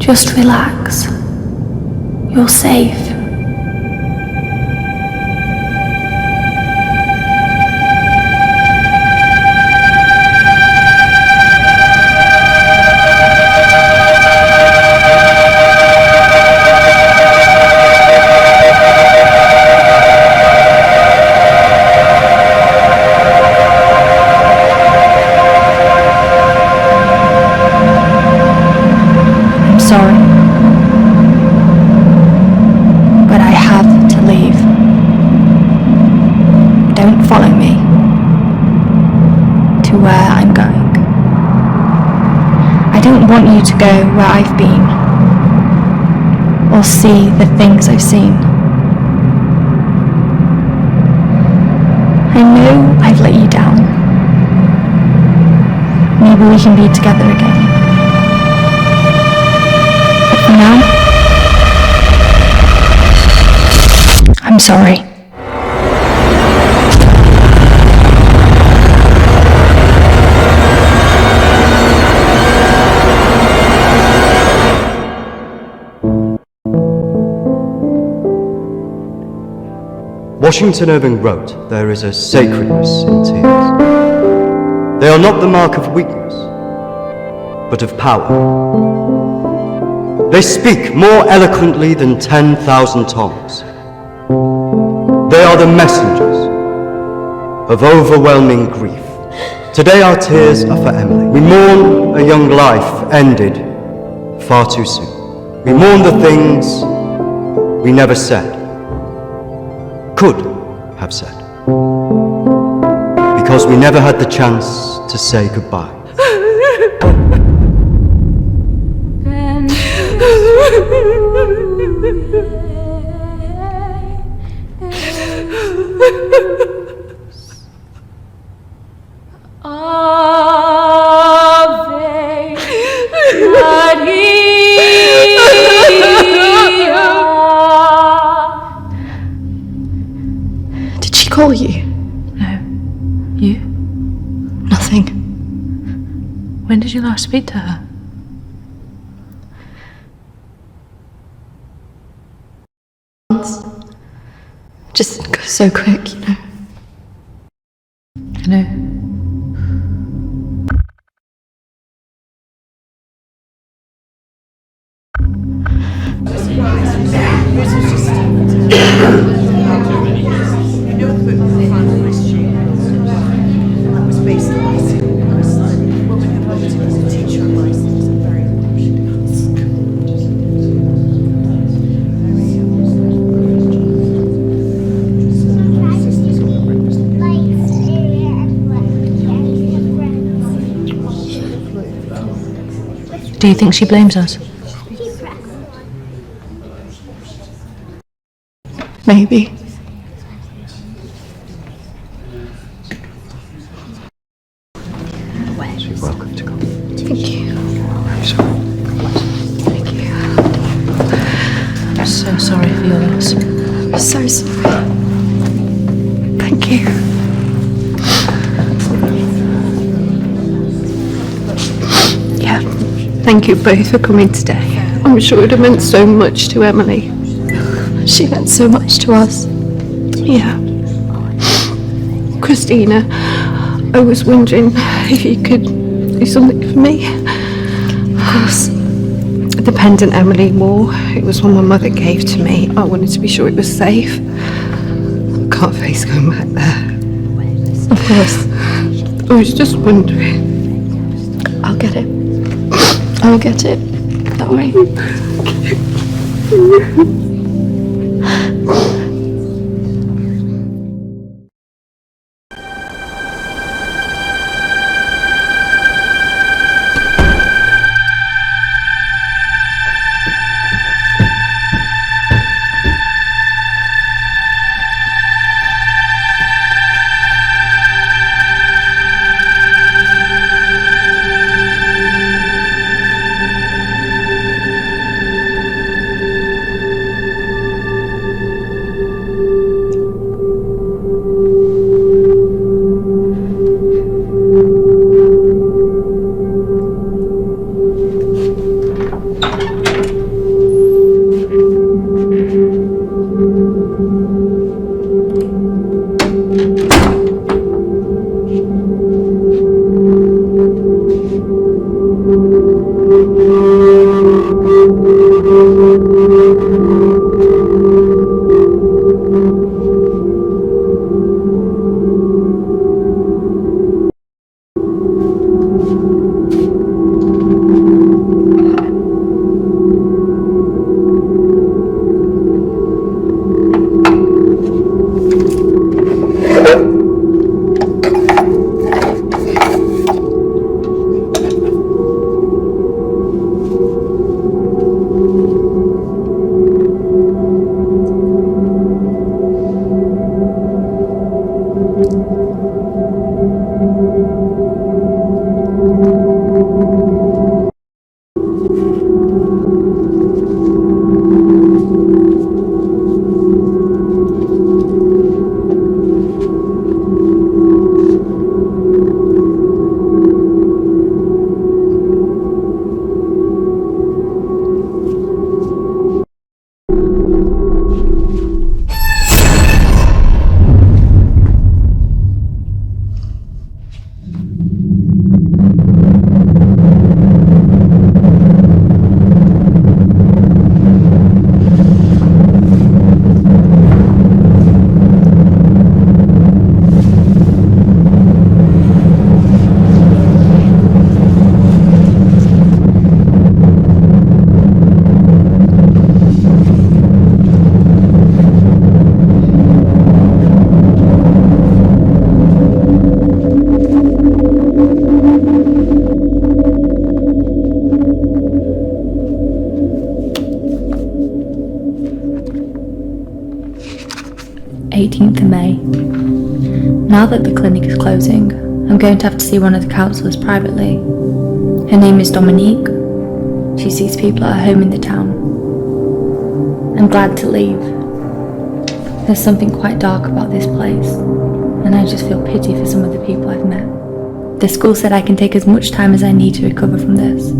Just relax. You're safe. Sorry, but I have to leave. Don't follow me to where I'm going. I don't want you to go where I've been or see the things I've seen. I know I've let you down. Maybe we can be together again. Now, I'm sorry. Washington Irving wrote, "There is a sacredness in tears. They are not the mark of weakness, but of power. They speak more eloquently than 10,000 tongues. They are the messengers of overwhelming grief. Today our tears are for Emily. We mourn a young life ended far too soon. We mourn the things we never said, could have said, because we never had the chance to say goodbye. Did she call you? No. You? Nothing. When did you last speak to her? Just goes so quick, you know. I know. Do you think she blames us? Maybe. You're welcome to come. Thank you. I'm sorry. Thank you. I'm so sorry for your loss. I'm so sorry. Thank you. Yeah. Thank you both for coming today. I'm sure it would have meant so much to Emily. She meant so much to us. Yeah. Kristina, I was wondering if you could do something for me. Of course. The pendant Emily wore, it was one my mother gave to me. I wanted to be sure it was safe. I can't face going back there. Of course. I was just wondering. I'll get it. I'll get it. Don't worry. 18th of May. Now that the clinic is closing, I'm going to have to see one of the counsellors privately. Her name is Dominique. She sees people at her home in the town. I'm glad to leave. There's something quite dark about this place, and I just feel pity for some of the people I've met. The school said I can take as much time as I need to recover from this,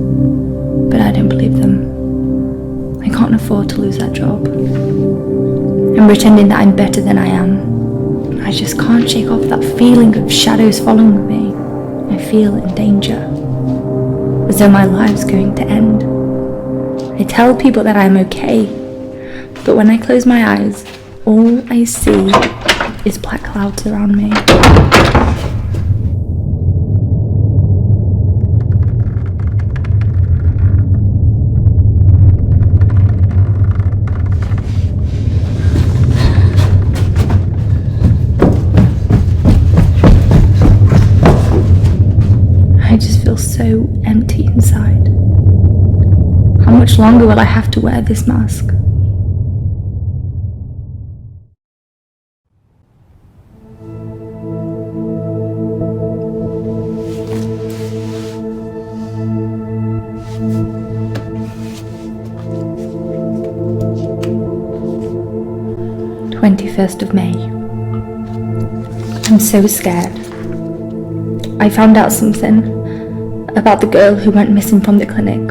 but I don't believe them. I can't afford to lose that job. I'm pretending that I'm better than I am. I just can't shake off that feeling of shadows following me. I feel in danger, as though my life's going to end. I tell people that I'm okay, but when I close my eyes, all I see is black clouds around me. I just feel so empty inside. How much longer will I have to wear this mask? of May. I'm so scared. I found out something about the girl who went missing from the clinic.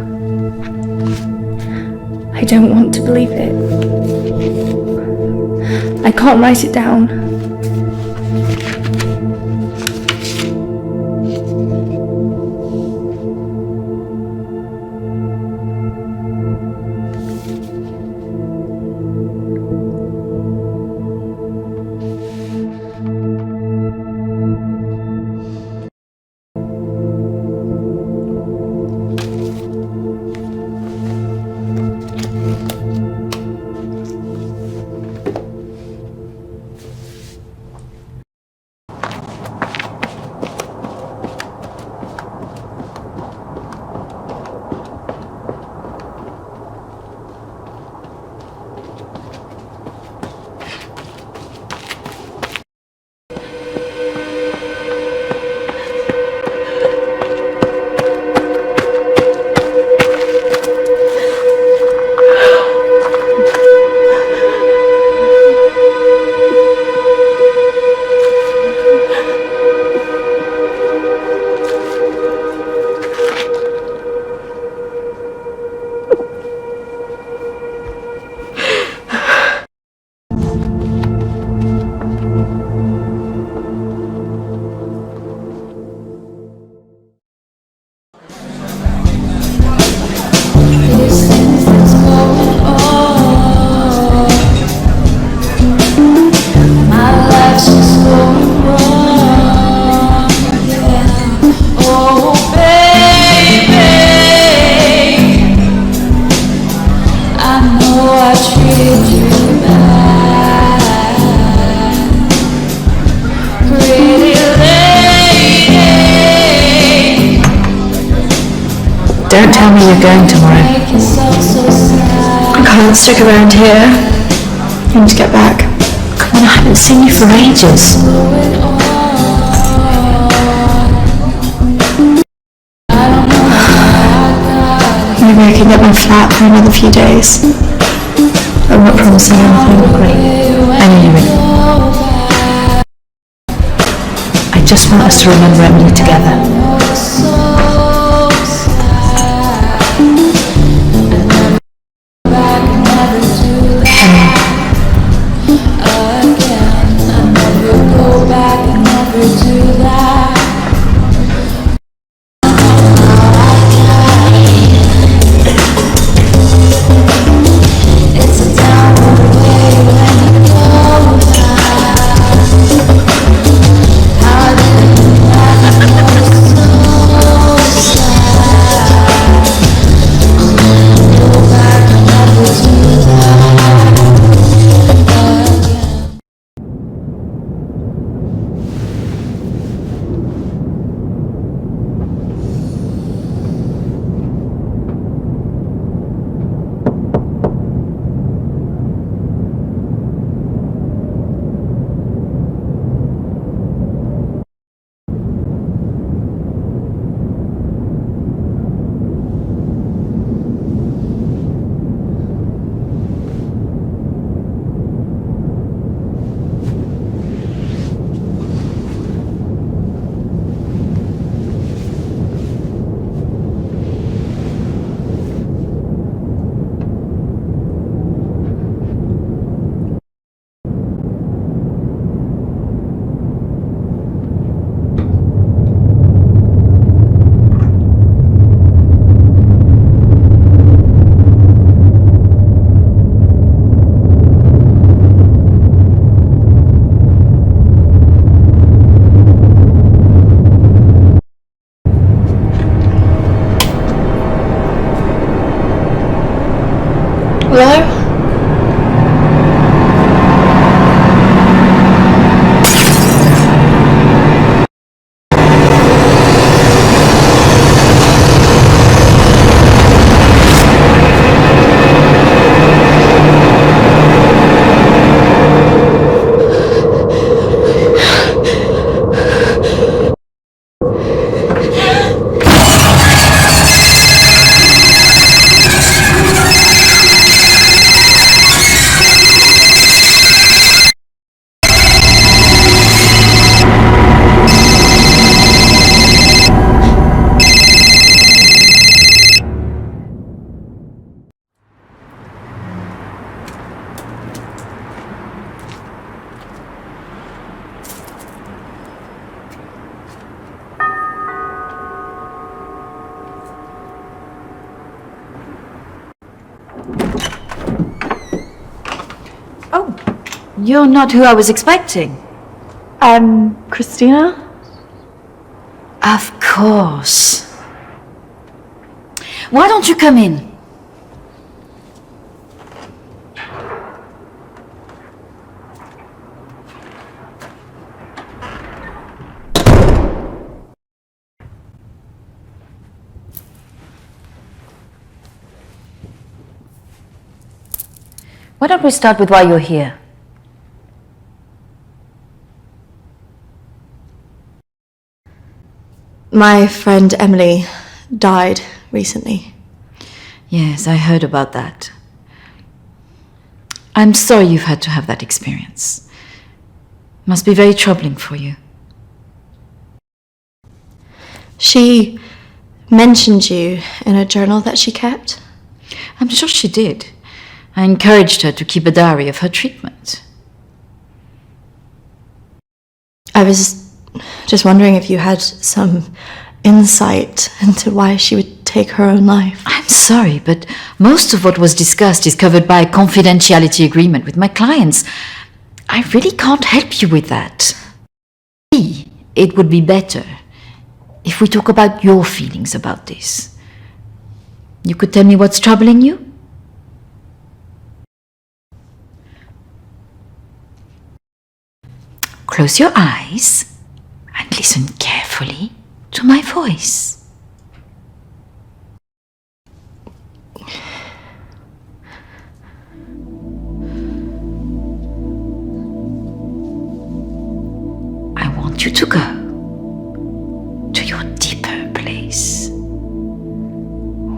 I don't want to believe it. I can't write it down. Don't tell me you're going tomorrow. I can't stick around here. I need to get back. Come on, I haven't seen you for ages. Maybe I can get my flat for another few days. I'm not promising anything great. I knew it. I just want us to remember Emily together. Hello? Oh, you're not who I was expecting. Kristina? Of course. Why don't you come in? Why don't we start with why you're here? My friend Emily died recently. Yes, I heard about that. I'm sorry you've had to have that experience. Must be very troubling for you. She mentioned you in a journal that she kept. I'm sure she did. I encouraged her to keep a diary of her treatment. I was just wondering if you had some insight into why she would take her own life. I'm sorry, but most of what was discussed is covered by a confidentiality agreement with my clients. I really can't help you with that. It would be better if we talk about your feelings about this. You could tell me what's troubling you? Close your eyes and listen carefully to my voice. I want you to go to your deeper place,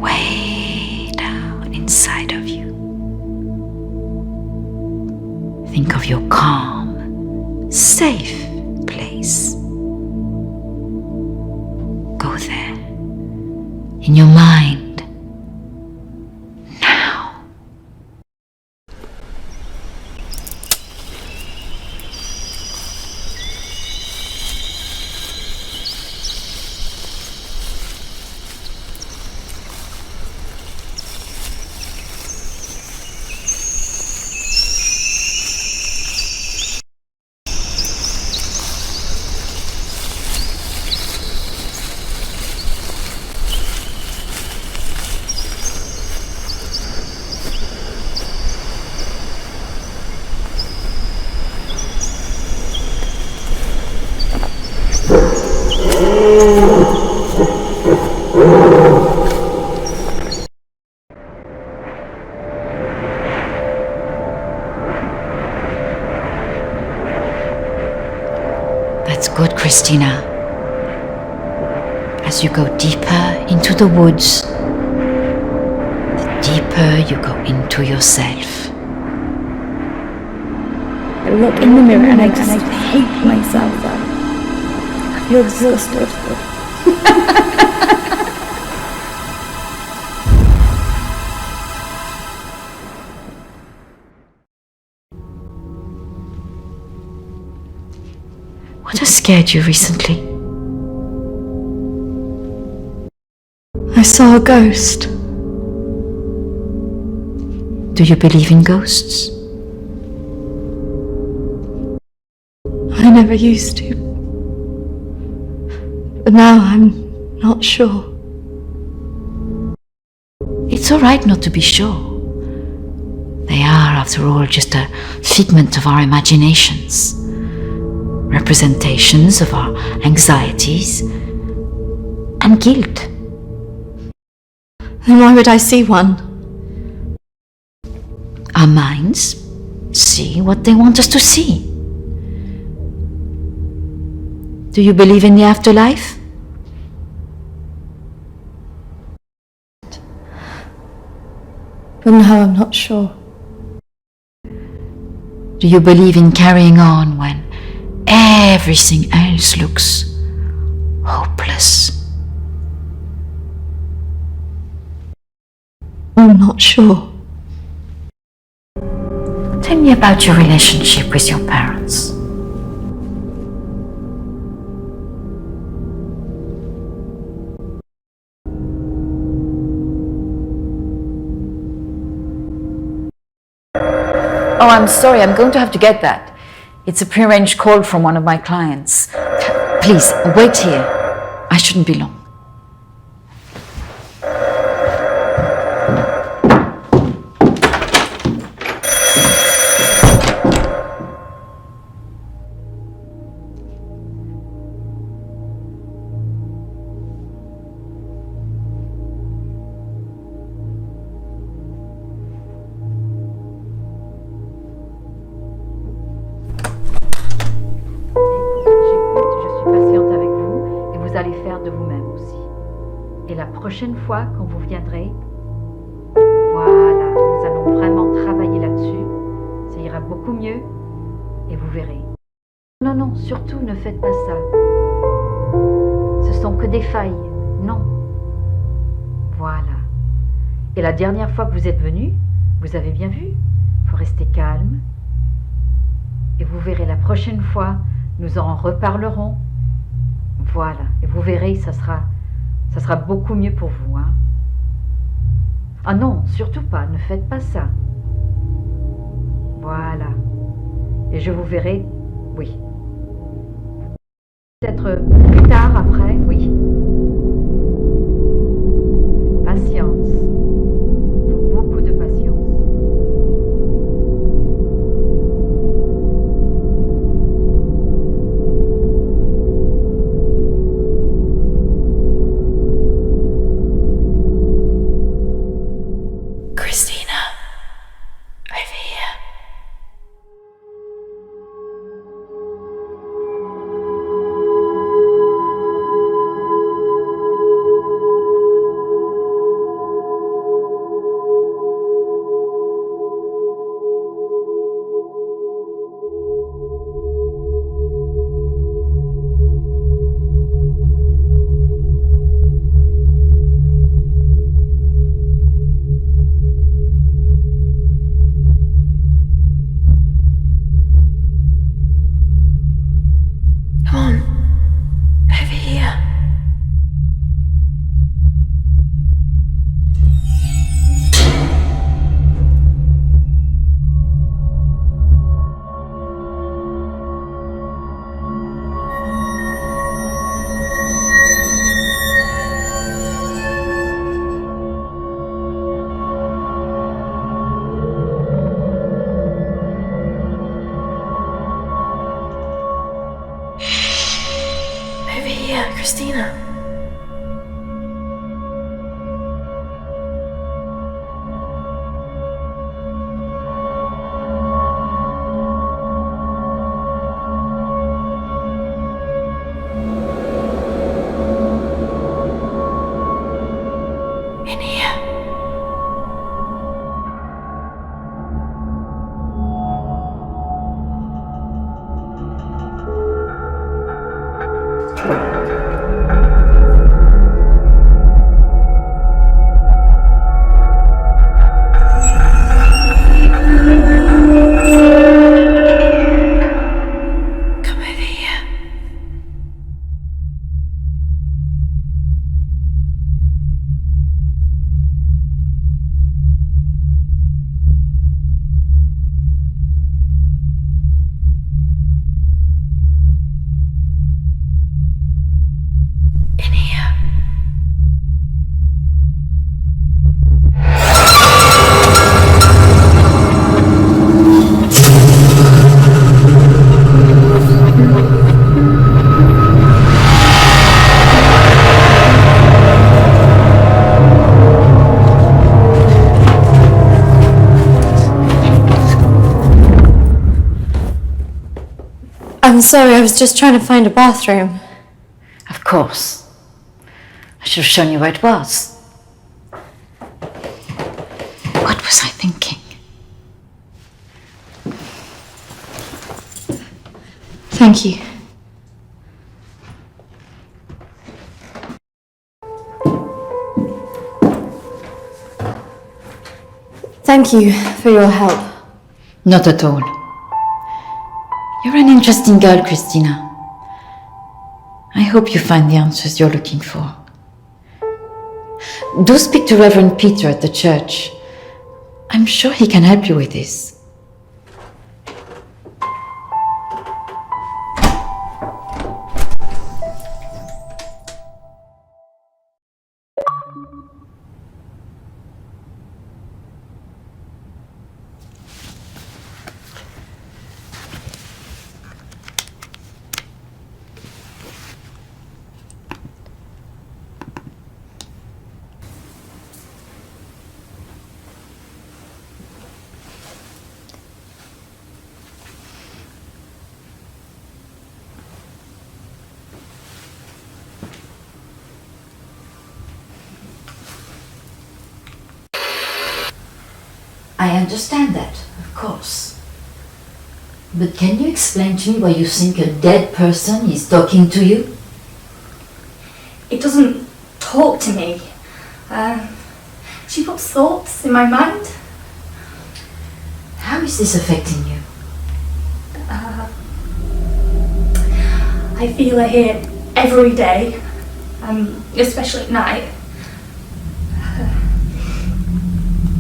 way down inside of you. Think of your calm, safe place. Go there, in your mind, now. That's good, Kristina. As you go deeper into the woods, the deeper you go into yourself. I look in the mirror and I just hate myself. I feel disgusted. What has scared you recently? I saw a ghost. Do you believe in ghosts? I never used to. But now I'm not sure. It's all right not to be sure. They are, after all, just a figment of our imaginations, representations of our anxieties and guilt. Then why would I see one? Our minds see what they want us to see. Do you believe in the afterlife? But now I'm not sure. Do you believe in carrying on when everything else looks hopeless? I'm not sure. Tell me about your relationship with your parents. Oh, I'm sorry, I'm going to have to get that. It's a prearranged call from one of my clients. Please, wait here. I shouldn't be long. De vous-même aussi. Et la prochaine fois quand vous viendrez, voilà, nous allons vraiment travailler là-dessus. Ça ira beaucoup mieux et vous verrez. Non, non, surtout ne faites pas ça. Ce sont que des failles. Non. Voilà. Et la dernière fois que vous êtes venu, vous avez bien vu, il faut rester calme. Et vous verrez la prochaine fois, nous en reparlerons. Voilà, et vous verrez, ça sera beaucoup mieux pour vous. Hein. Ah non, surtout pas, ne faites pas ça. Voilà. Et je vous verrai, oui. Peut-être plus tard, après, oui. Patience. Beaucoup de patience. Kristina, over here. I'm sorry, I was just trying to find a bathroom. Of course. I should have shown you where it was. What was I thinking? Thank you. Thank you for your help. Not at all. You're an interesting girl, Kristina. I hope you find the answers you're looking for. Do speak to Reverend Peter at the church. I'm sure he can help you with this. I understand that, of course. But can you explain to me why you think a dead person is talking to you? It doesn't talk to me. She puts thoughts in my mind. How is this affecting you? I feel her here every day, especially at night.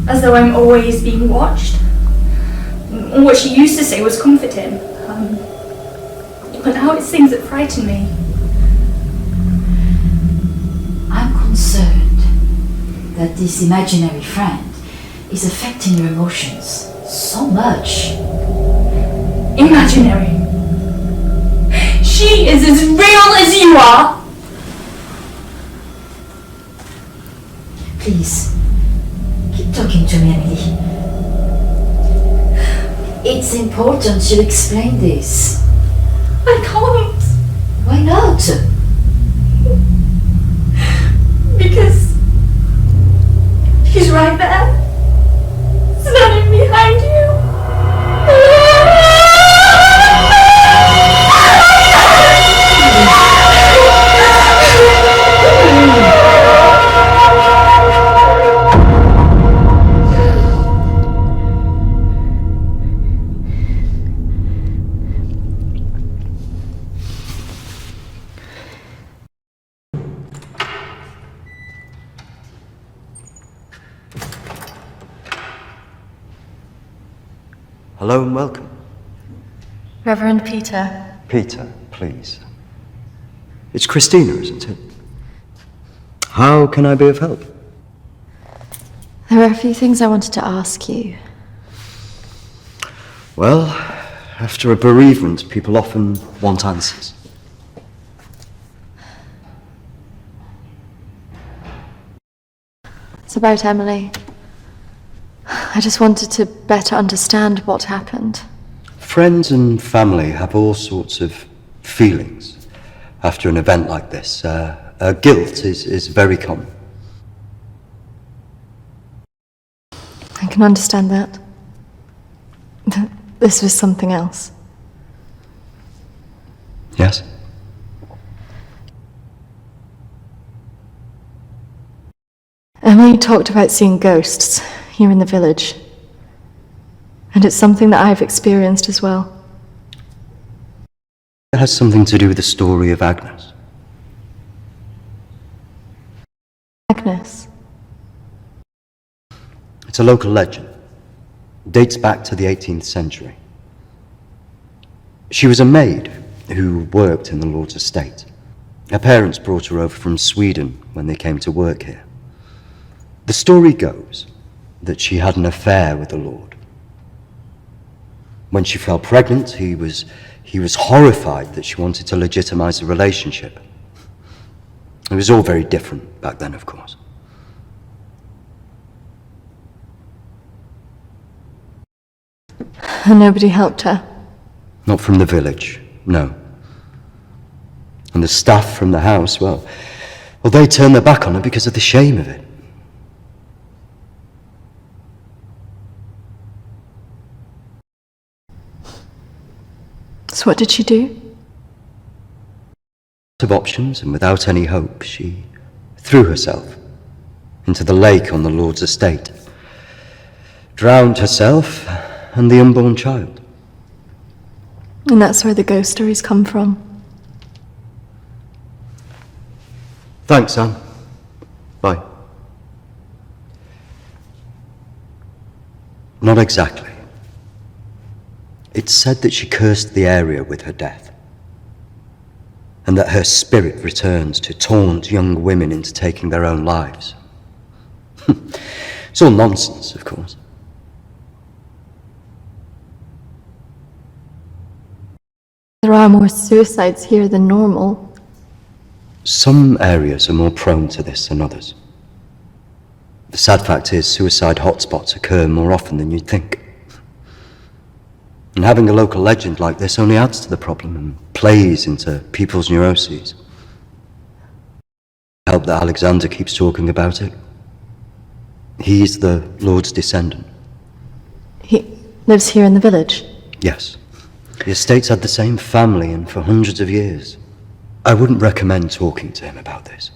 As though I'm always being watched. What she used to say was comforting. But now it's things that frighten me. I'm concerned that this imaginary friend is affecting your emotions so much. Imaginary. She is as real as you are. Please, keep talking to me, Emily. It's important you explain this. I can't. Why not? Because she's right there. Standing behind you. Hello and welcome. Reverend Peter. Peter, please. It's Kristina, isn't it? How can I be of help? There are a few things I wanted to ask you. Well, after a bereavement, people often want answers. It's about Emily. I just wanted to better understand what happened. Friends and family have all sorts of feelings after an event like this. Guilt is very common. I can understand that. This was something else. Yes? Emily talked about seeing ghosts here in the village. And it's something that I've experienced as well. It has something to do with the story of Agnes. Agnes. It's a local legend. It dates back to the 18th century. She was a maid who worked in the Lord's estate. Her parents brought her over from Sweden when they came to work here. The story goes that she had an affair with the Lord. When she fell pregnant, he was horrified that she wanted to legitimize the relationship. It was all very different back then, of course. And nobody helped her. Not from the village. no. And the staff from the house, well, they turned their back on her because of the shame of it. So what did she do? Of options, and without any hope, she threw herself into the lake on the Lord's estate, drowned herself and the unborn child. And that's where the ghost stories come from. Thanks, Anne. Bye. Not exactly. It's said that she cursed the area with her death, and that her spirit returns to taunt young women into taking their own lives. It's all nonsense, of course. There are more suicides here than normal. Some areas are more prone to this than others. The sad fact is, suicide hotspots occur more often than you'd think. And having a local legend like this only adds to the problem and plays into people's neuroses. Help that Alexander keeps talking about it. He's the Lord's descendant. He lives here in the village? Yes. The estate's had the same family and for hundreds of years. I wouldn't recommend talking to him about this.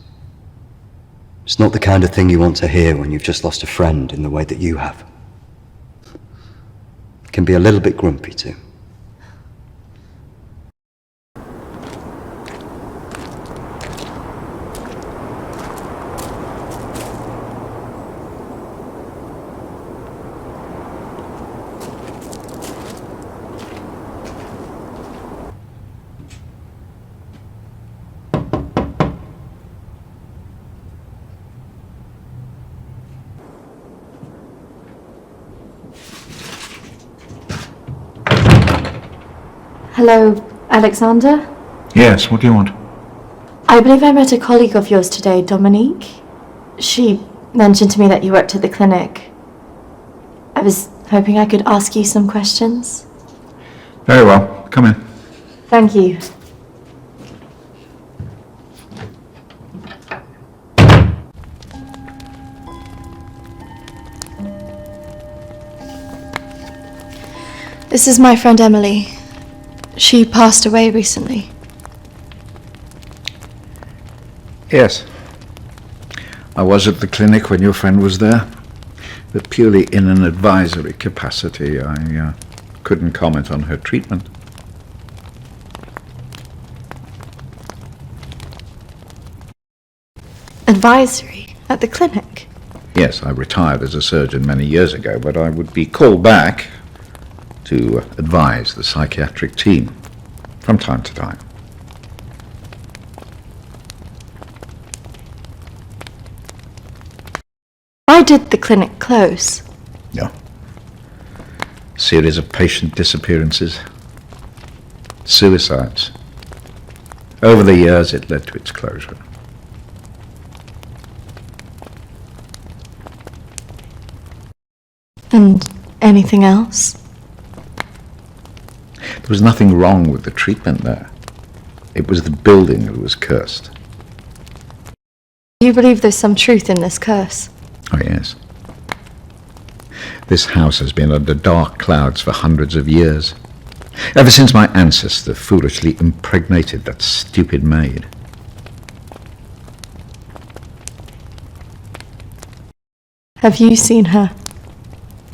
It's not the kind of thing you want to hear when you've just lost a friend in the way that you have. Can be a little bit grumpy too. Hello, Alexander? Yes, what do you want? I believe I met a colleague of yours today, Dominique. She mentioned to me that you worked at the clinic. I was hoping I could ask you some questions. Very well, come in. Thank you. This is my friend Emily. She passed away recently. Yes. I was at the clinic when your friend was there, but purely in an advisory capacity. I couldn't comment on her treatment. Advisory? At the clinic? Yes, I retired as a surgeon many years ago, but I would be called back to advise the psychiatric team from time to time. Why did the clinic close? No. Series of patient disappearances. Suicides. Over the years, it led to its closure. And anything else? There was nothing wrong with the treatment there. It was the building that was cursed. Do you believe there's some truth in this curse? Oh, yes. This house has been under dark clouds for hundreds of years. Ever since my ancestor foolishly impregnated that stupid maid. Have you seen her?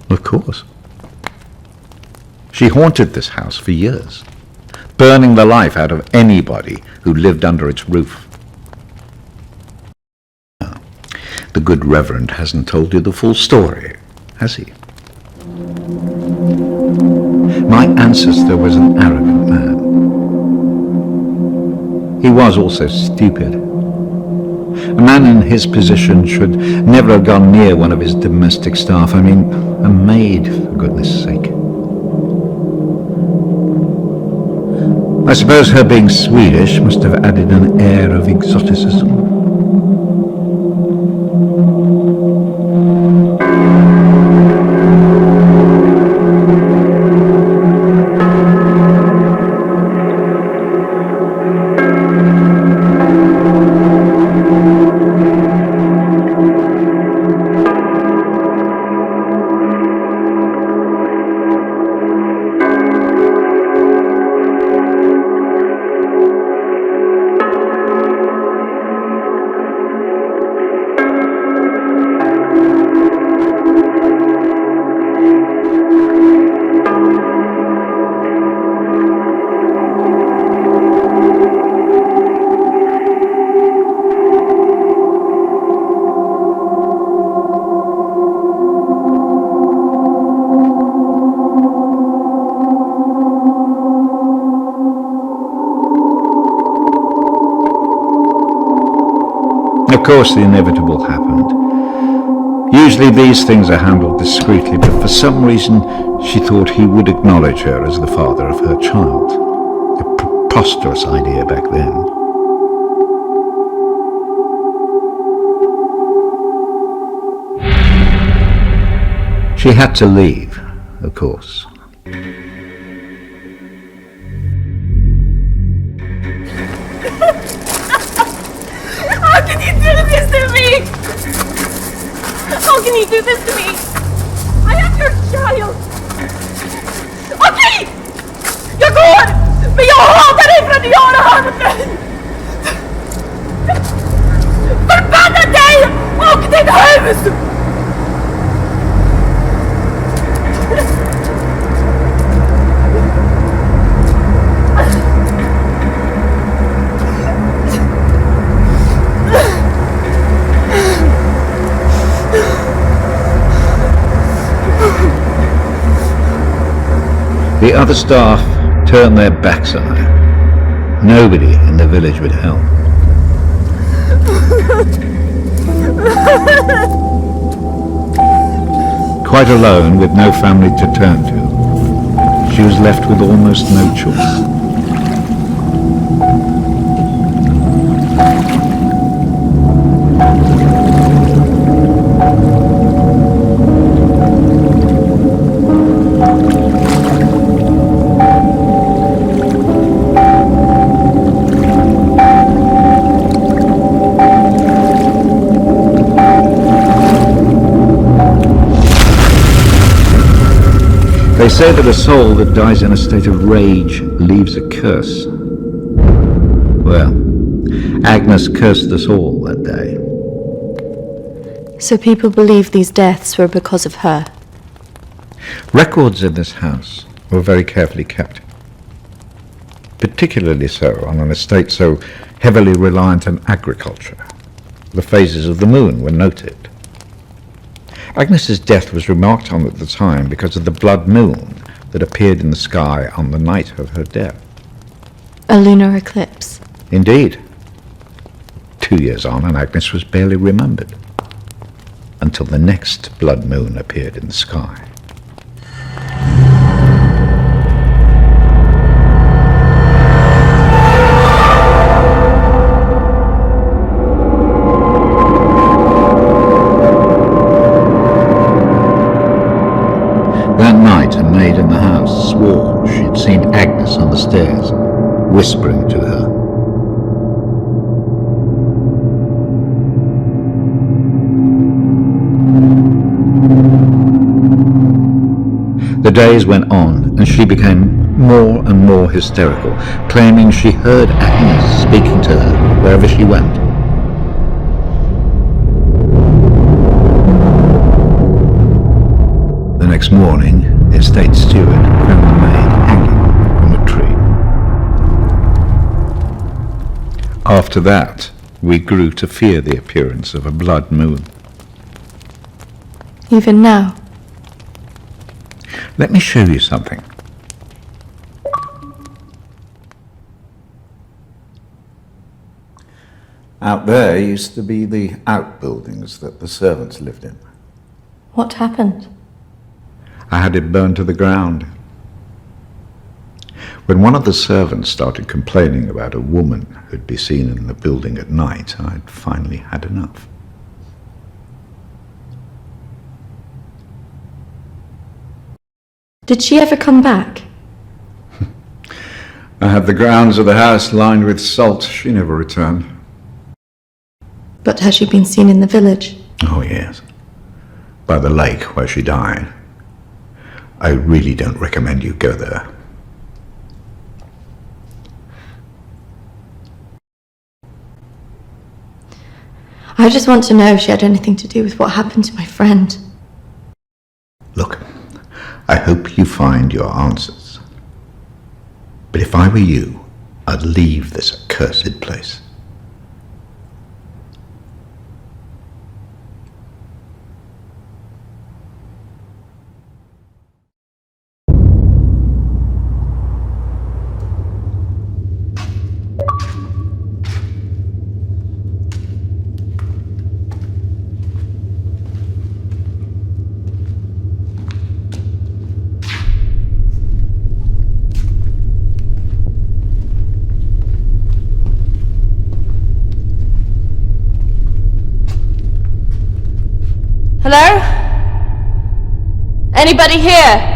Of course. She haunted this house for years, burning the life out of anybody who lived under its roof. Now, the good Reverend hasn't told you the full story, has he? My ancestor was an arrogant man. He was also stupid. A man in his position should never have gone near one of his domestic staff. I mean, a maid, for goodness sake. I suppose her being Swedish must have added an air of exoticism. Of course, the inevitable happened. Usually these things are handled discreetly, but for some reason she thought he would acknowledge her as the father of her child. A preposterous idea back then. She had to leave, of course. How can you do this to me? How can you do this to me? I am your child. Okej! Jag går! Men jag hatar dig för att göra handen! Förbanna dig och ditt hus! The other staff turned their backs on her. Nobody in the village would help. Quite alone, with no family to turn to, she was left with almost no choice. They say that a soul that dies in a state of rage leaves a curse. Well, Agnes cursed us all that day. So people believe these deaths were because of her. Records in this house were very carefully kept. Particularly so on an estate so heavily reliant on agriculture. The phases of the moon were noted. Agnes's death was remarked on at the time because of the blood moon that appeared in the sky on the night of her death. A lunar eclipse. Indeed. 2 years on, and Agnes was barely remembered, until the next blood moon appeared in the sky. That night, a maid in the house swore she'd seen Agnes on the stairs, whispering to her. The days went on, and she became more and more hysterical, claiming she heard Agnes speaking to her wherever she went. The next morning, the estate steward found the maid hanging from a tree. After that, we grew to fear the appearance of a blood moon. Even now. Let me show you something. Out there used to be the outbuildings that the servants lived in. What happened? I had it burned to the ground. When one of the servants started complaining about a woman who'd be seen in the building at night, I'd finally had enough. Did she ever come back? I had the grounds of the house lined with salt. She never returned. But has she been seen in the village? Oh, yes. By the lake where she died. I really don't recommend you go there. I just want to know if she had anything to do with what happened to my friend. Look, I hope you find your answers. But if I were you, I'd leave this accursed place. Hello? Anybody here?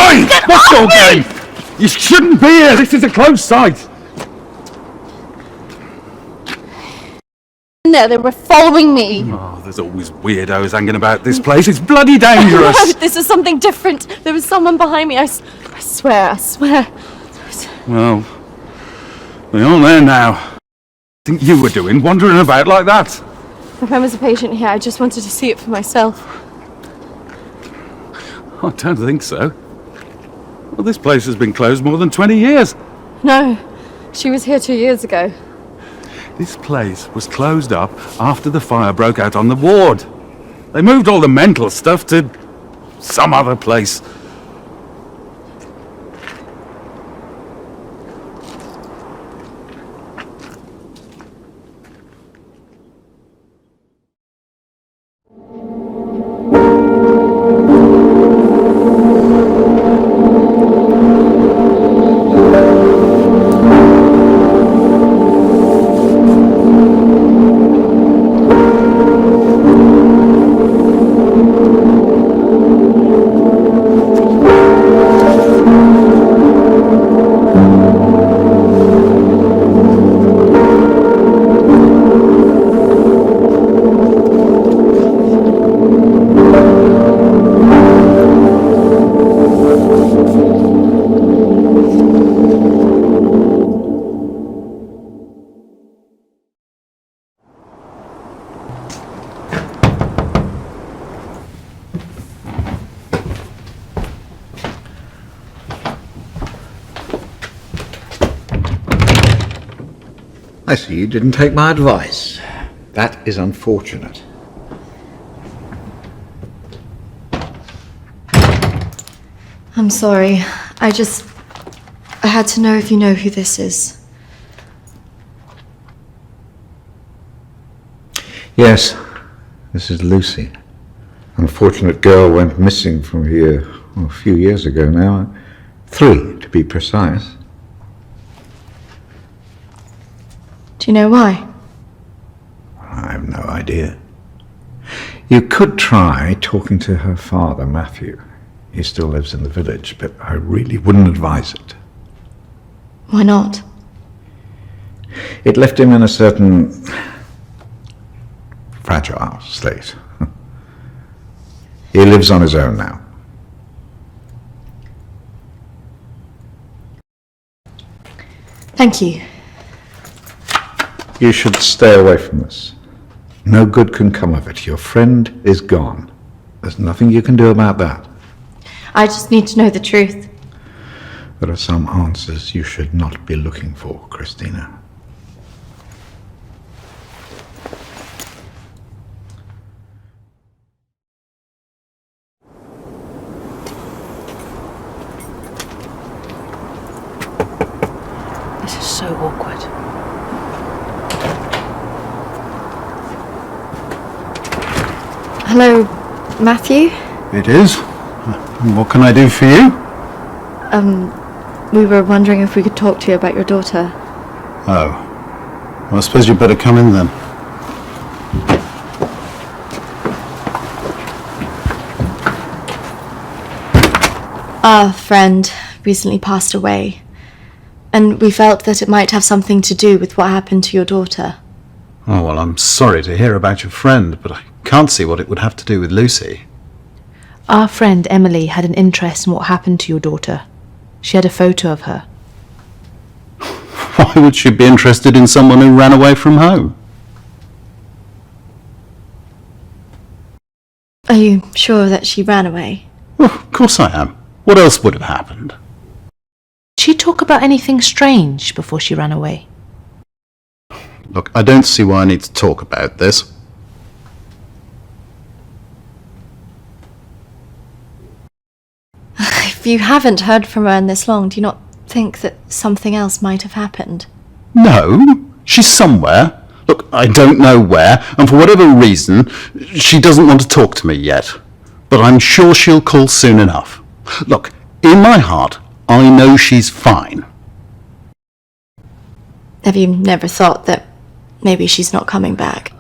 Oi! What's your game? You shouldn't be here. This is a closed site. In there, they were following me. Oh, there's always weirdos hanging about this place. It's bloody dangerous. No, this is something different. There was someone behind me. I swear. Well, we're all there now. What think you were doing, wandering about like that? My friend was a patient here. I just wanted to see it for myself. I don't think so. Well, this place has been closed more than 20 years. No, she was here 2 years ago. This place was closed up after the fire broke out on the ward. They moved all the mental stuff to some other place. I see you didn't take my advice. That is unfortunate. I'm sorry. I had to know if you know who this is. Yes, this is Lucy. Unfortunate girl went missing from here a few years ago now. 3, to be precise. Do you know why? I have no idea. You could try talking to her father, Matthew. He still lives in the village, but I really wouldn't advise it. Why not? It left him in a certain fragile state. He lives on his own now. Thank you. You should stay away from this. No good can come of it. Your friend is gone. There's nothing you can do about that. I just need to know the truth. There are some answers you should not be looking for, Kristina. This is so awkward. Hello, Matthew? It is. What can I do for you? We were wondering if we could talk to you about your daughter. Oh. Well, I suppose you'd better come in then. Our friend recently passed away, and we felt that it might have something to do with what happened to your daughter. Oh, well, I'm sorry to hear about your friend, but I can't see what it would have to do with Lucy. Our friend Emily had an interest in what happened to your daughter. She had a photo of her. Why would she be interested in someone who ran away from home? Are you sure that she ran away? Well, of course I am. What else would have happened? Did she talk about anything strange before she ran away? Look, I don't see why I need to talk about this. If you haven't heard from her in this long, do you not think that something else might have happened? No, she's somewhere. Look, I don't know where, and for whatever reason, she doesn't want to talk to me yet. But I'm sure she'll call soon enough. Look, in my heart, I know she's fine. Have you never thought that maybe she's not coming back?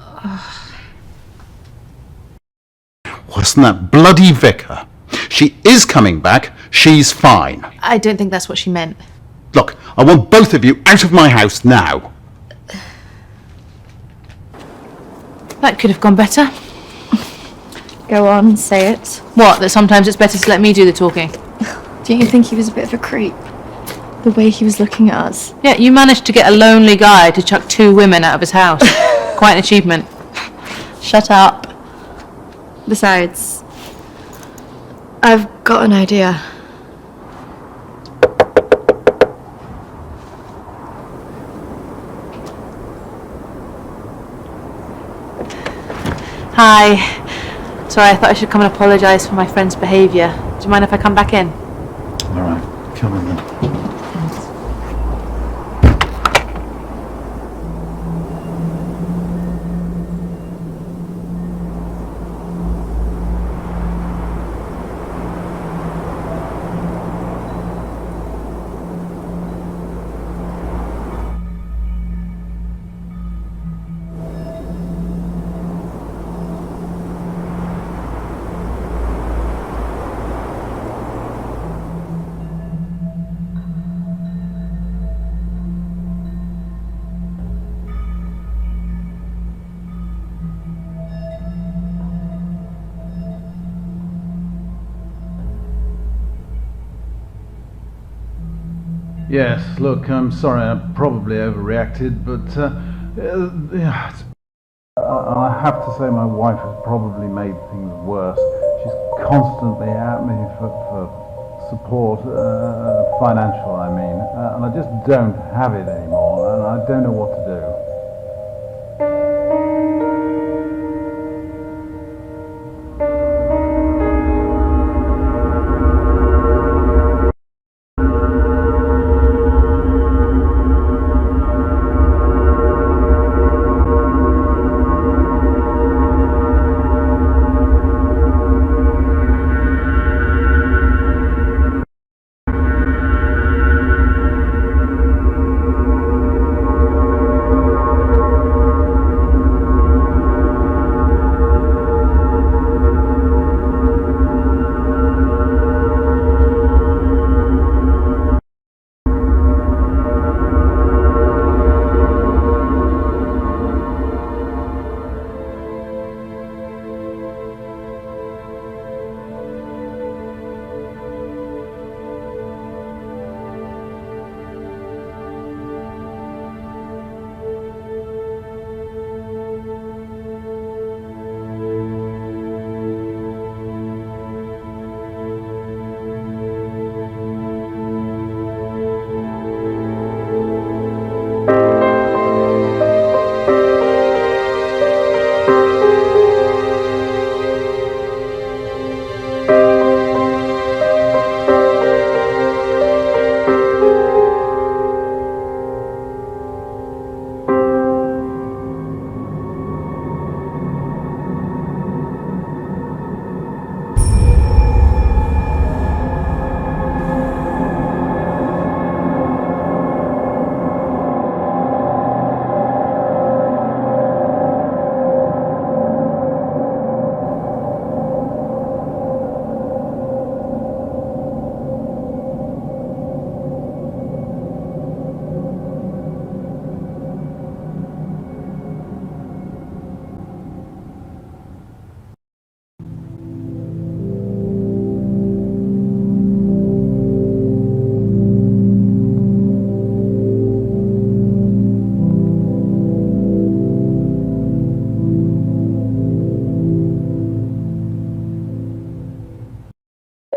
Wasn't that bloody vicar? She is coming back She's fine. I don't think that's what she meant. Look, I want both of you out of my house now. That could have gone better. Go on, say it. What, that sometimes it's better to let me do the talking? Don't you think he was a bit of a creep? The way he was looking at us. Yeah, you managed to get a lonely guy to chuck 2 women out of his house. Quite an achievement. Shut up. Besides, I've got an idea. Hi. Sorry, I thought I should come and apologise for my friend's behaviour. Do you mind if I come back in? All right, come in then. Yes, look, I'm sorry, I probably overreacted, but yeah, I have to say my wife has probably made things worse. She's constantly at me for support, financial I mean, and I just don't have it anymore, and I don't know what to do.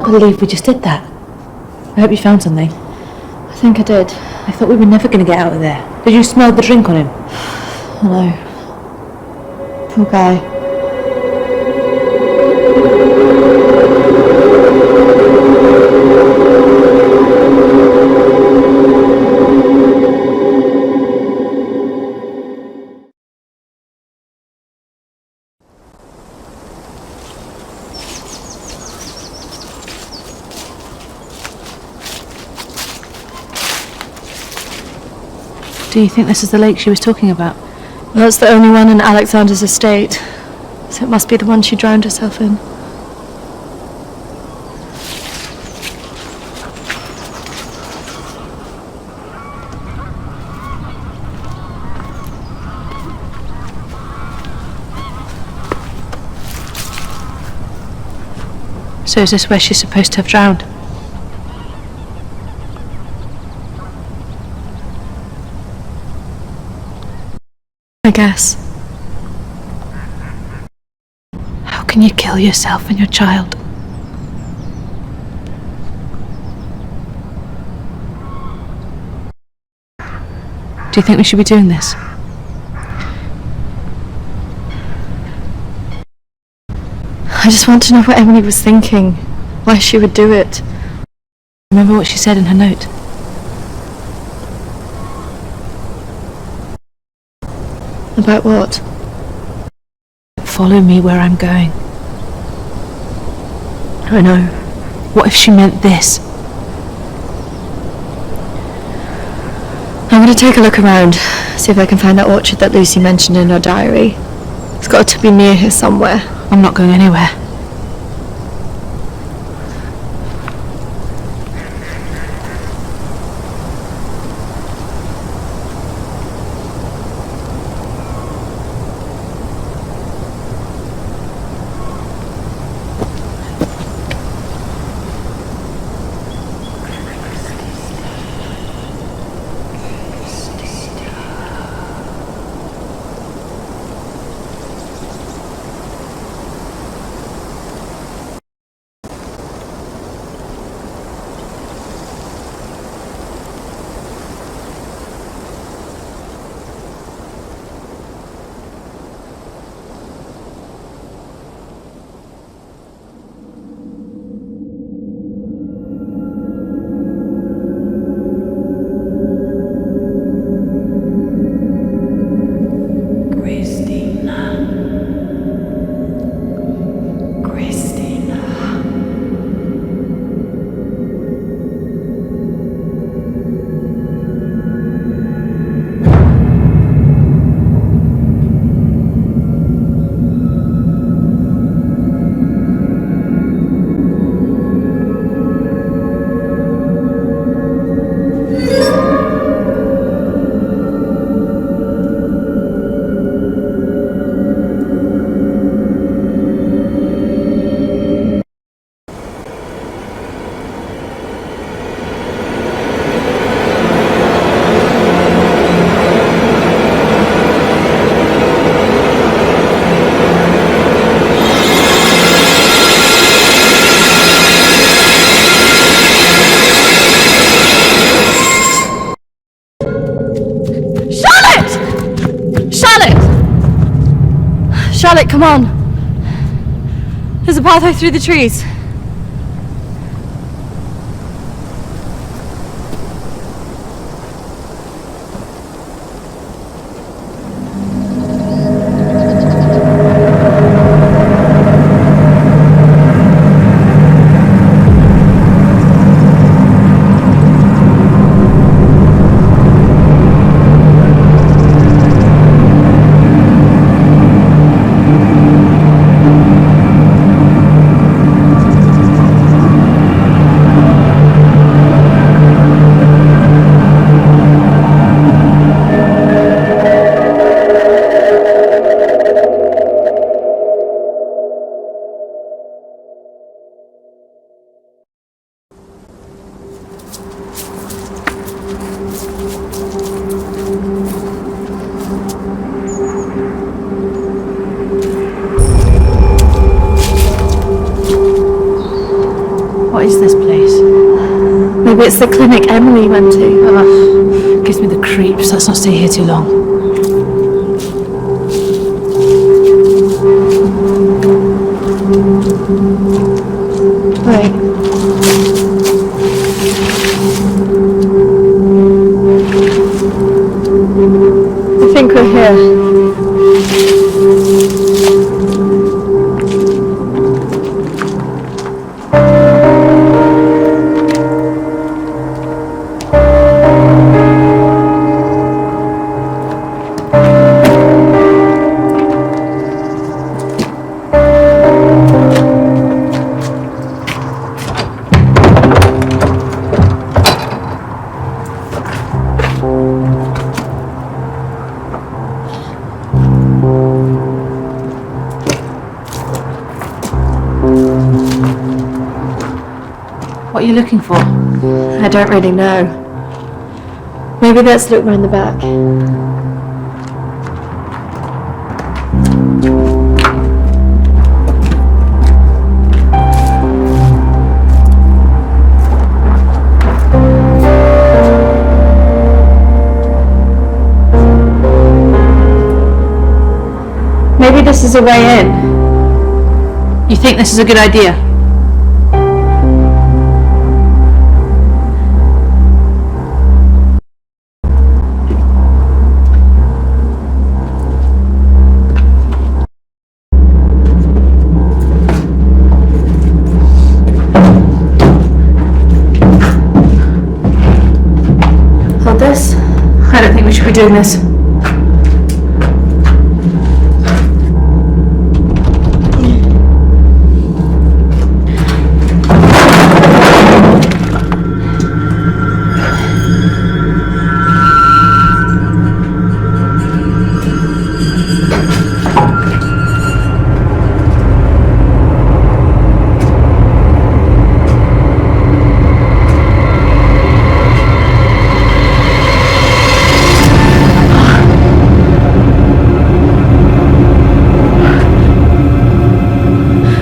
I believe we just did that. I hope you found something. I think I did. I thought we were never going to get out of there. Did you smell the drink on him? Hello. Poor guy. Do you think this is the lake she was talking about? Well, that's the only one in Alexander's estate, so it must be the one she drowned herself in. So is this where she's supposed to have drowned? I guess. How can you kill yourself and your child? Do you think we should be doing this? I just want to know what Emily was thinking. Why she would do it. Remember what she said in her note? About what? Follow me where I'm going. I know. What if she meant this? I'm going to take a look around, see if I can find that orchard that Lucy mentioned in her diary. It's got to be near here somewhere. I'm not going anywhere. Charlotte, come on! There's a pathway through the trees. What is this place? Maybe it's the clinic Emily went to. Ugh, gives me the creeps. Let's not stay here too long. Right. I think we're here. What are you looking for? I don't really know. Maybe let's look round the back. Maybe this is a way in. You think this is a good idea? Hold this. I don't think we should be doing this.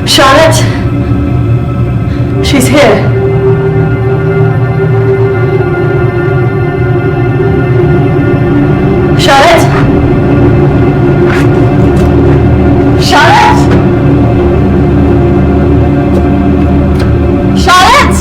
Charlotte! She's here. Charlotte! Charlotte! Charlotte!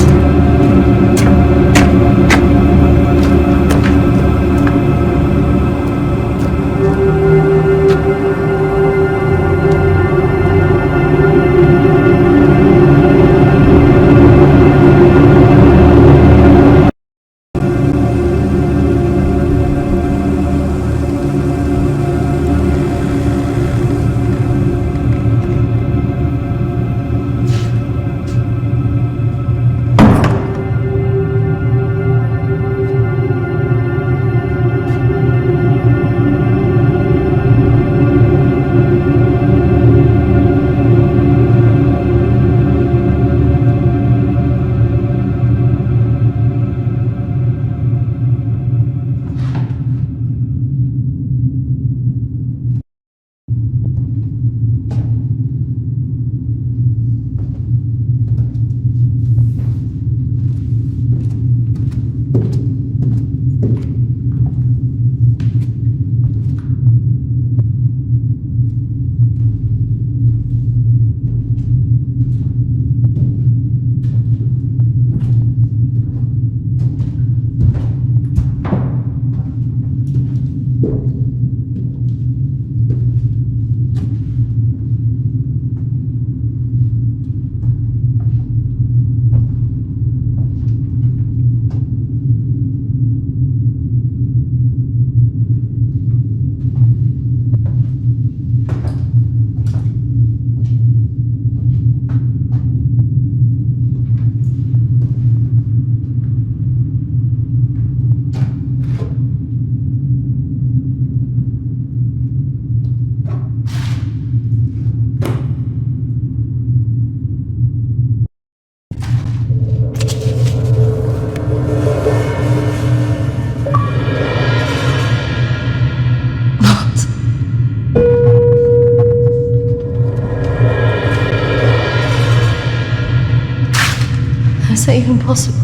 Is that even possible?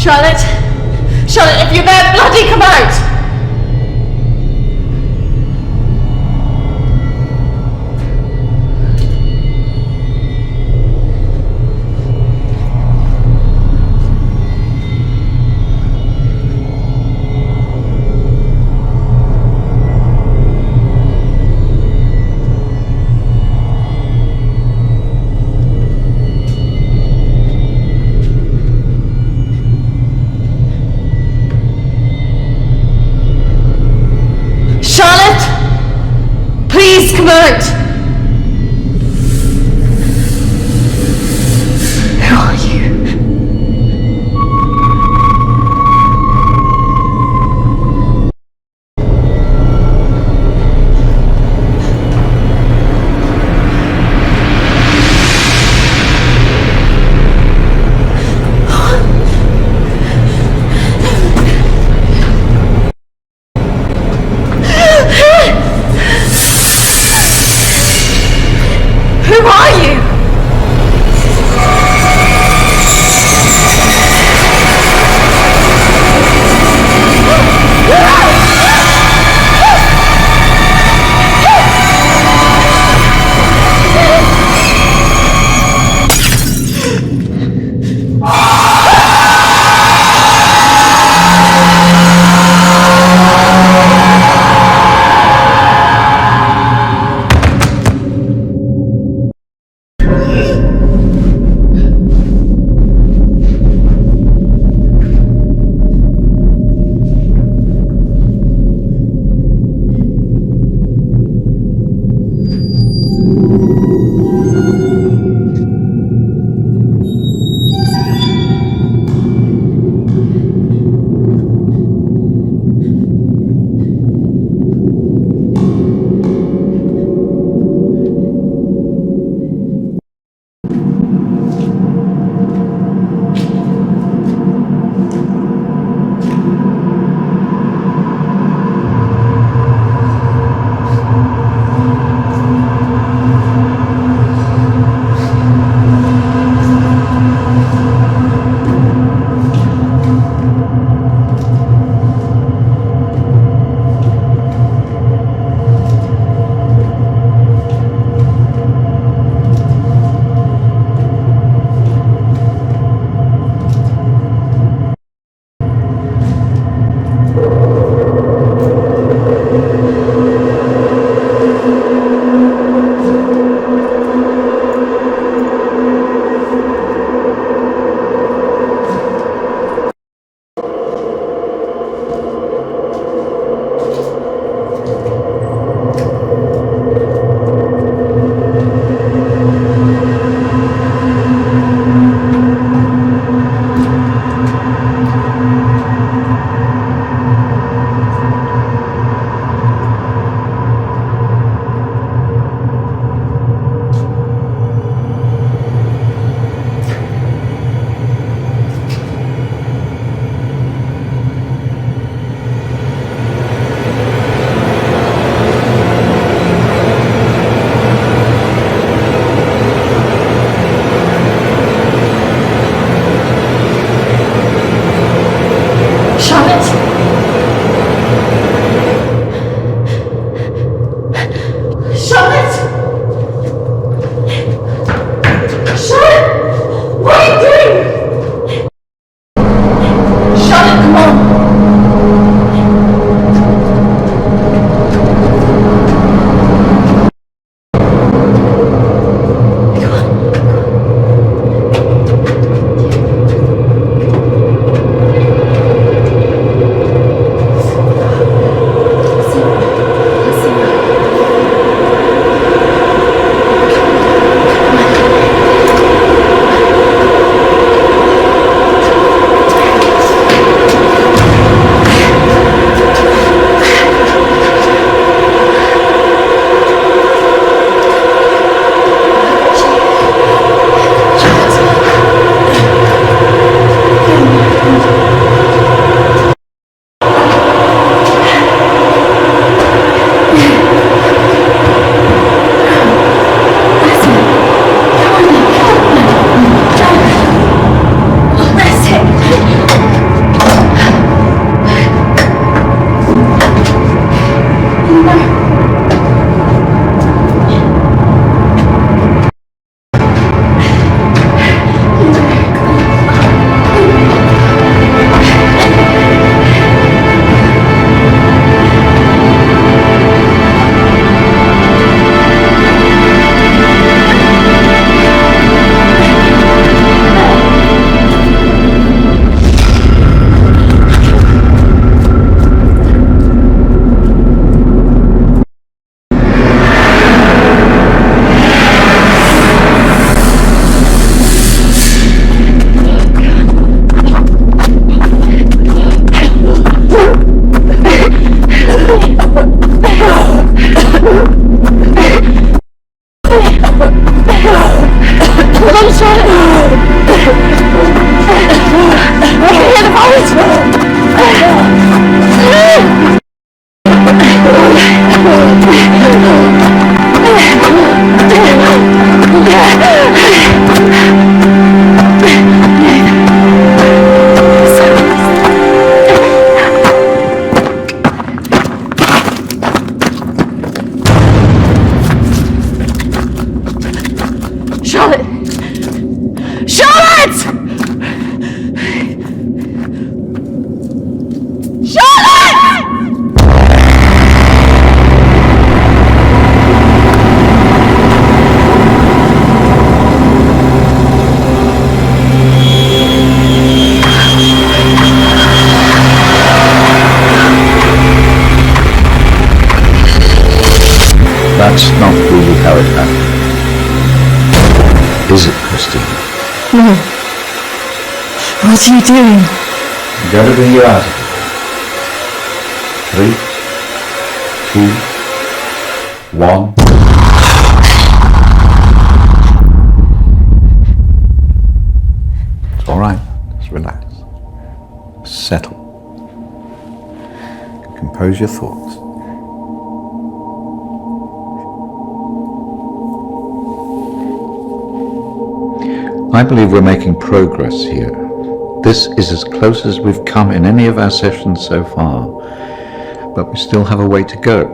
Charlotte! Charlotte, if you're there, bloody come out! Charlotte! Please come out! Who are you? Hold on, Charlotte! I can hear the voice! Charlotte! Charlotte! Charlotte! That's not really how it happened. Is it, Kristina? No. What are you doing? I'm going to bring you out of it. 3, 2, 1. It's all right. Just relax. Settle. Compose your thoughts. I believe we're making progress here. This is as close as we've come in any of our sessions so far, but we still have a way to go.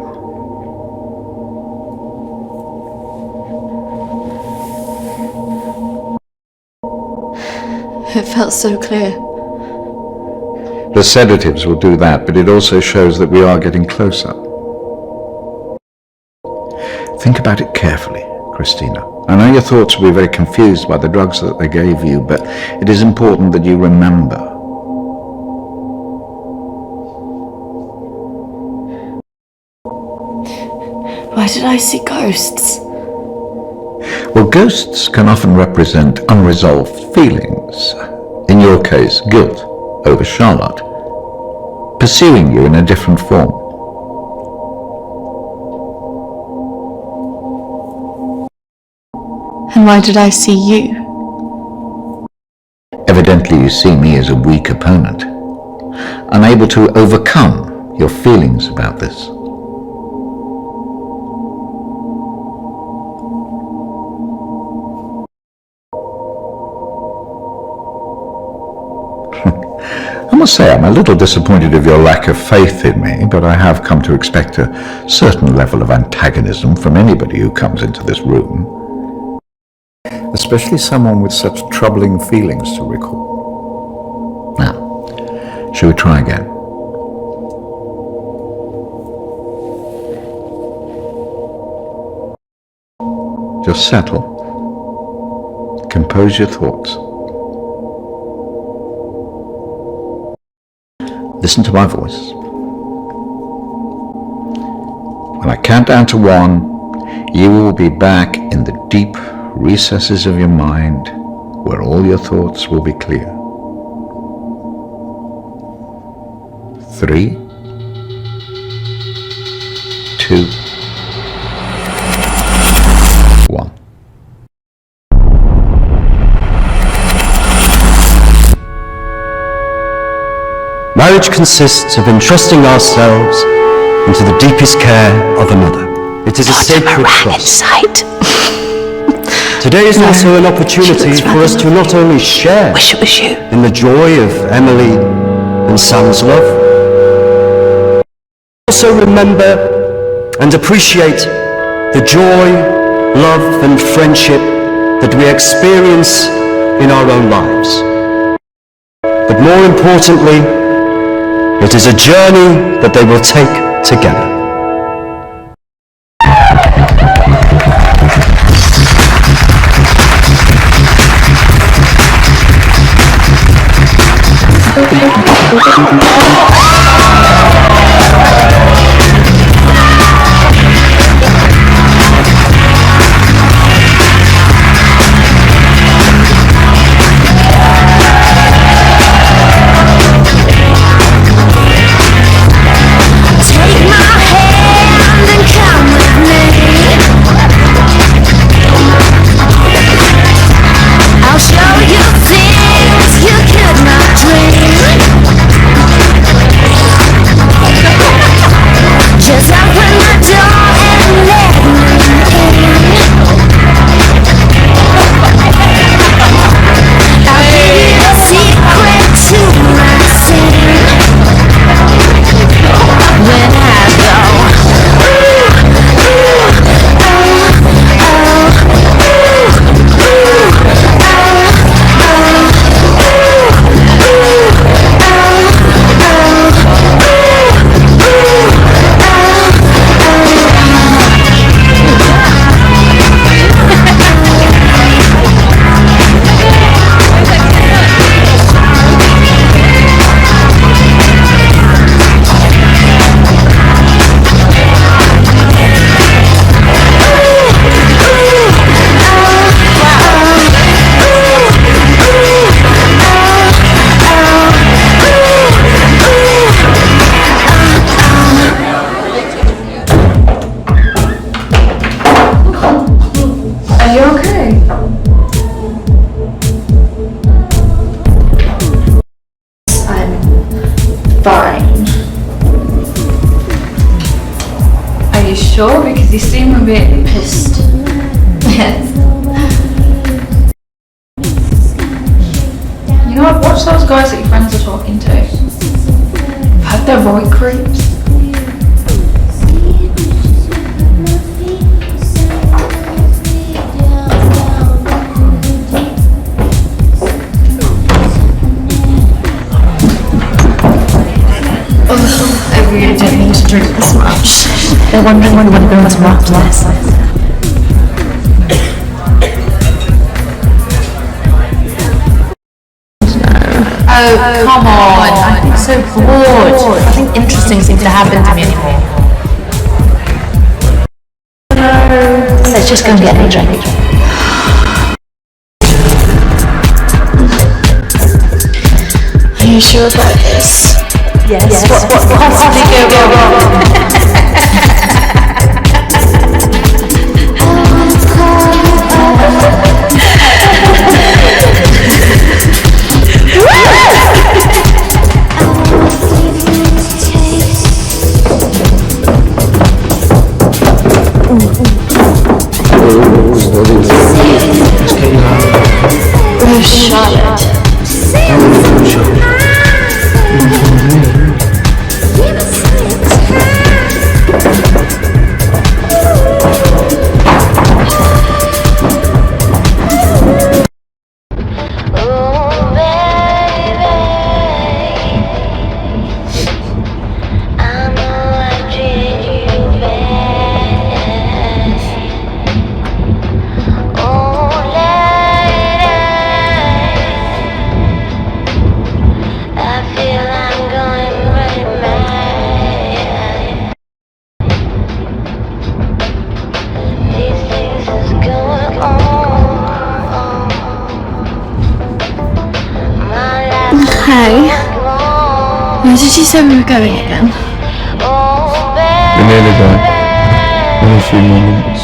It felt so clear. The sedatives will do that, but it also shows that we are getting closer. Think about it carefully, Kristina. I know your thoughts will be very confused by the drugs that they gave you, but it is important that you remember. Why did I see ghosts? Well, ghosts can often represent unresolved feelings. In your case, guilt over Charlotte, pursuing you in a different form. And why did I see you? Evidently you see me as a weak opponent, unable to overcome your feelings about this. I must say I'm a little disappointed of your lack of faith in me, but I have come to expect a certain level of antagonism from anybody who comes into this room. Especially someone with such troubling feelings to recall. Now, shall we try again? Just settle. Compose your thoughts. Listen to my voice. When I count down to 1, you will be back in the deep recesses of your mind where all your thoughts will be clear. 3, 2, 1. Marriage consists of entrusting ourselves into the deepest care of another. It is a sacred trust. Today is also an opportunity for us to not only share in the joy of Emily and Sam's love, also remember and appreciate the joy, love and friendship that we experience in our own lives. But more importantly, it is a journey that they will take together. You seem a bit pissed. Yes. You know, I've watched those guys that your friends are talking to. I've heard they're right creeps. I really didn't mean to drink this much. They're wondering when we're going to wrap this. Oh, come on. I'm so bored. Nothing interesting seems to happen to me anymore. Let's just go and get a drink. Are you sure about this? Yes. What possibly go wrong? Charlotte. Hey, where did you say we were going again? We're nearly there. In a few moments.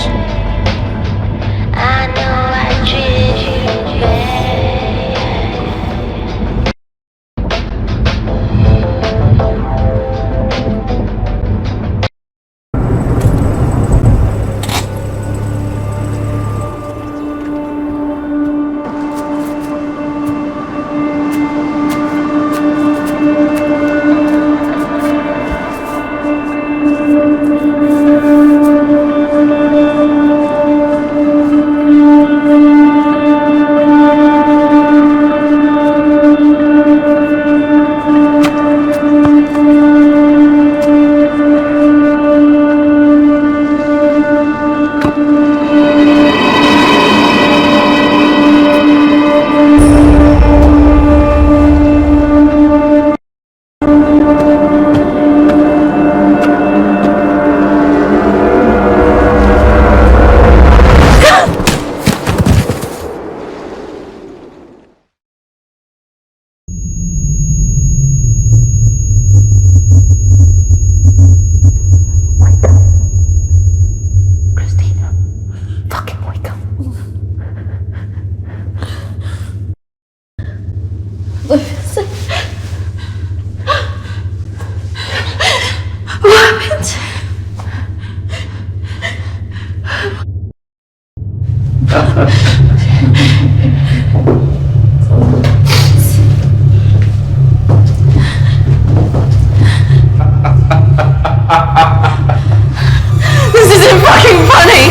This isn't fucking funny!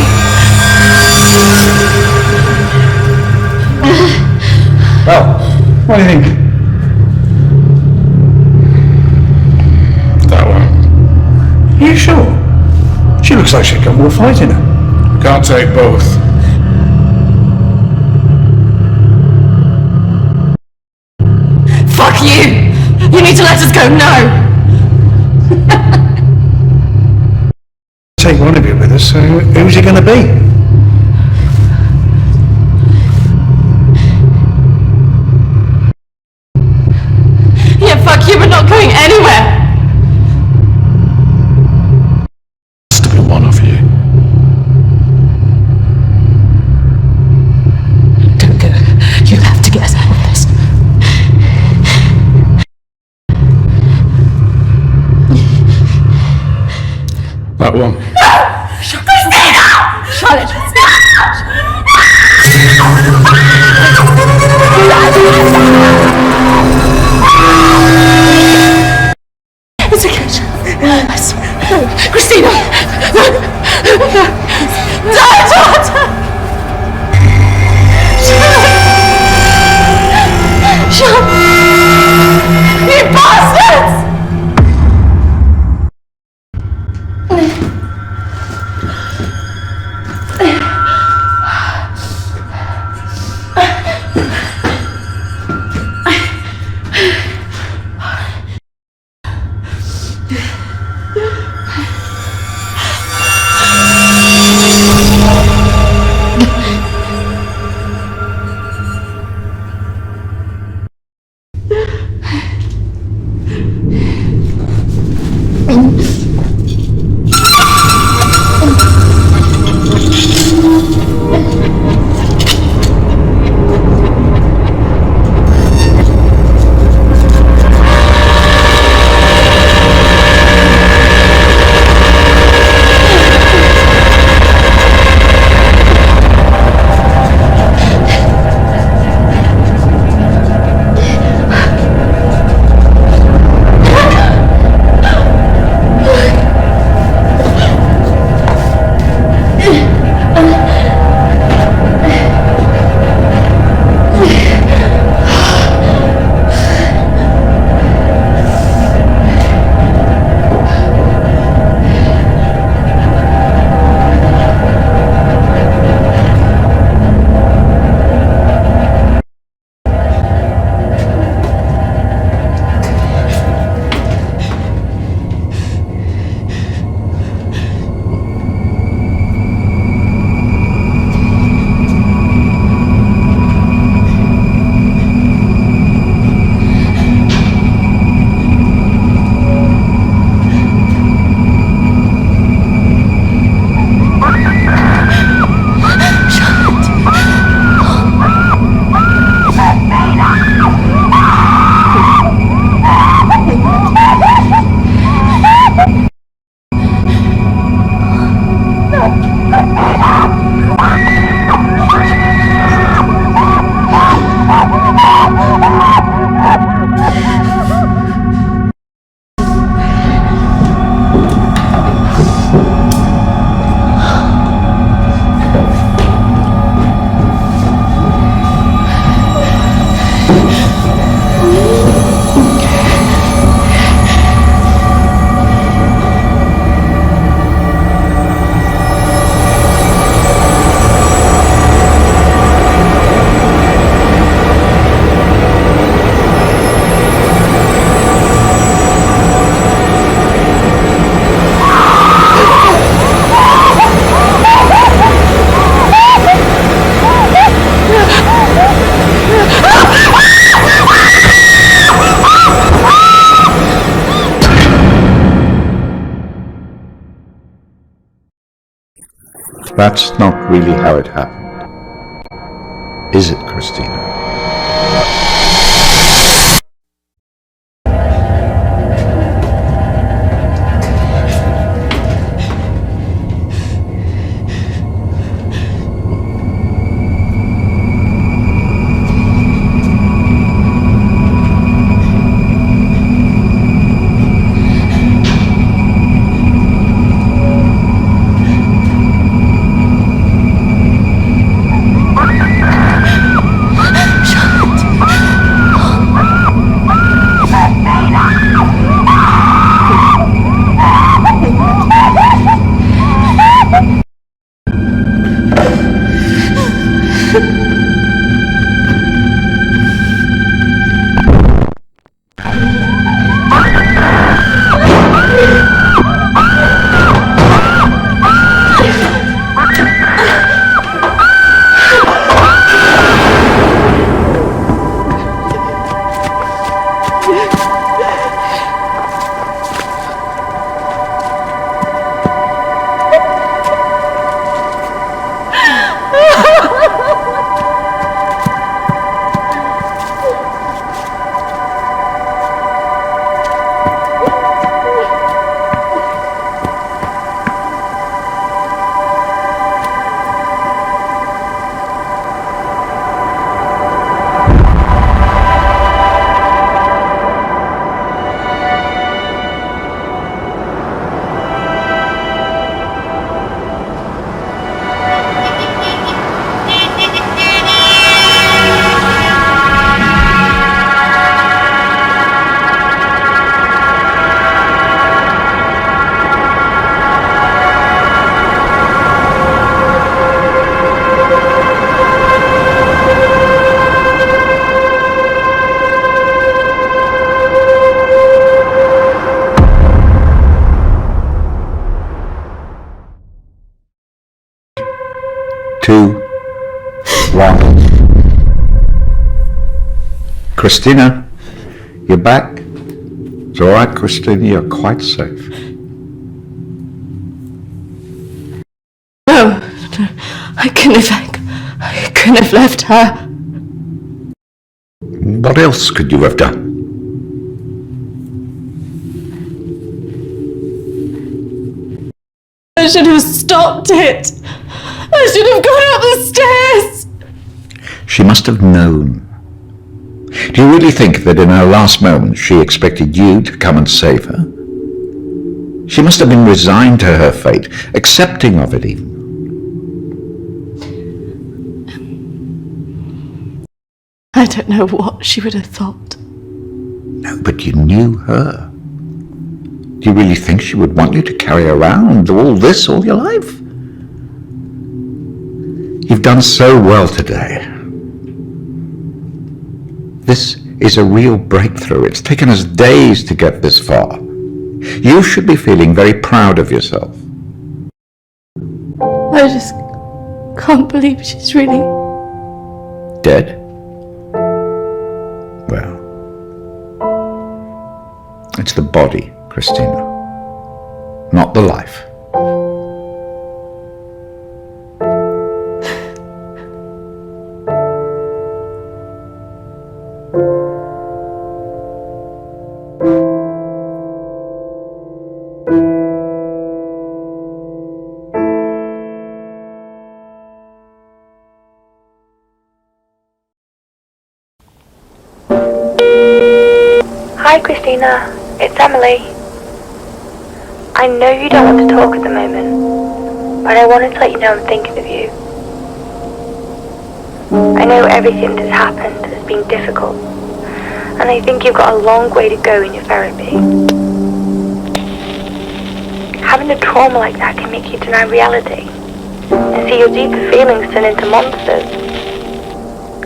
Well, what do you think? That one. Are you sure? She looks like she's got more fight in her. Can't take both. Fuck you! You need to let us go now! Take one of you with us, so who's it going to be? Yeah, fuck you, we're not going anywhere! Has to be one of you. Don't go. You have to get us out of this. That one. Shut Charlotte! It's okay, Charlotte. I swear. No. Kristina! No! No! Don't! Charlotte! You bastards! That's not really how it happened. Is it, Kristina? Kristina, you're back. It's all right, Kristina, you're quite safe. No, I couldn't have left her. What else could you have done? I should have stopped it. I should have gone up the stairs. She must have known. Do you really think that in her last moments she expected you to come and save her? She must have been resigned to her fate, accepting of it even. I don't know what she would have thought. No, but you knew her. Do you really think she would want you to carry around all this all your life? You've done so well today. This is a real breakthrough. It's taken us days to get this far. You should be feeling very proud of yourself. I just can't believe she's really Dead? Well, it's the body, Kristina, not the life. Hi Kristina, it's Emily. I know you don't want to talk at the moment, but I wanted to let you know I'm thinking of you. I know everything that's happened has been difficult, and I think you've got a long way to go in your therapy. Having a trauma like that can make you deny reality, and see your deeper feelings turn into monsters.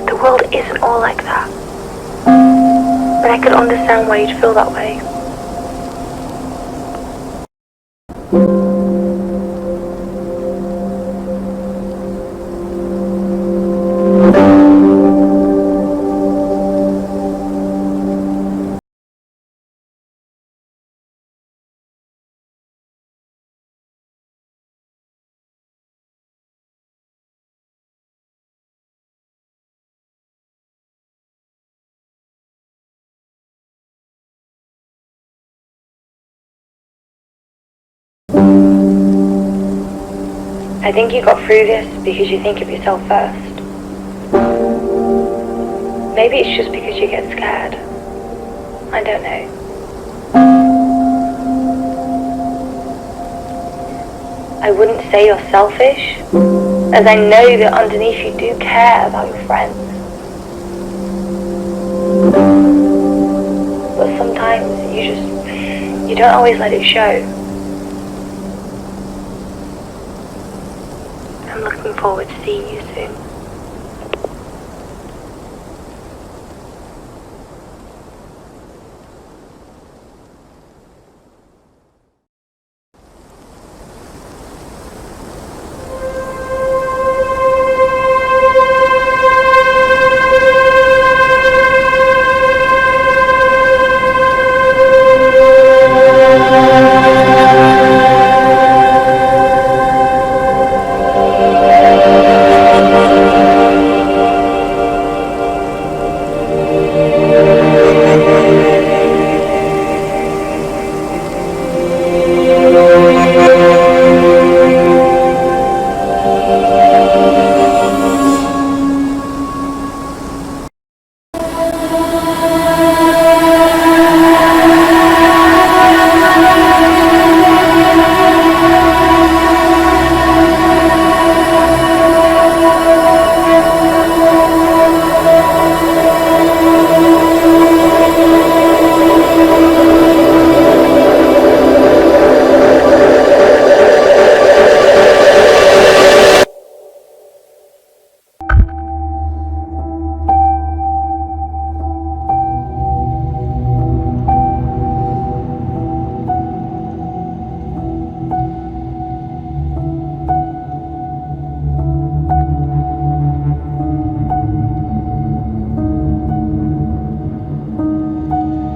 The world isn't all like that. But I could understand why you'd feel that way. I think you got through this because you think of yourself first. Maybe it's just because you get scared. I don't know. I wouldn't say you're selfish, as I know that underneath you do care about your friends. But sometimes you don't always let it show. I'm looking forward to seeing you soon.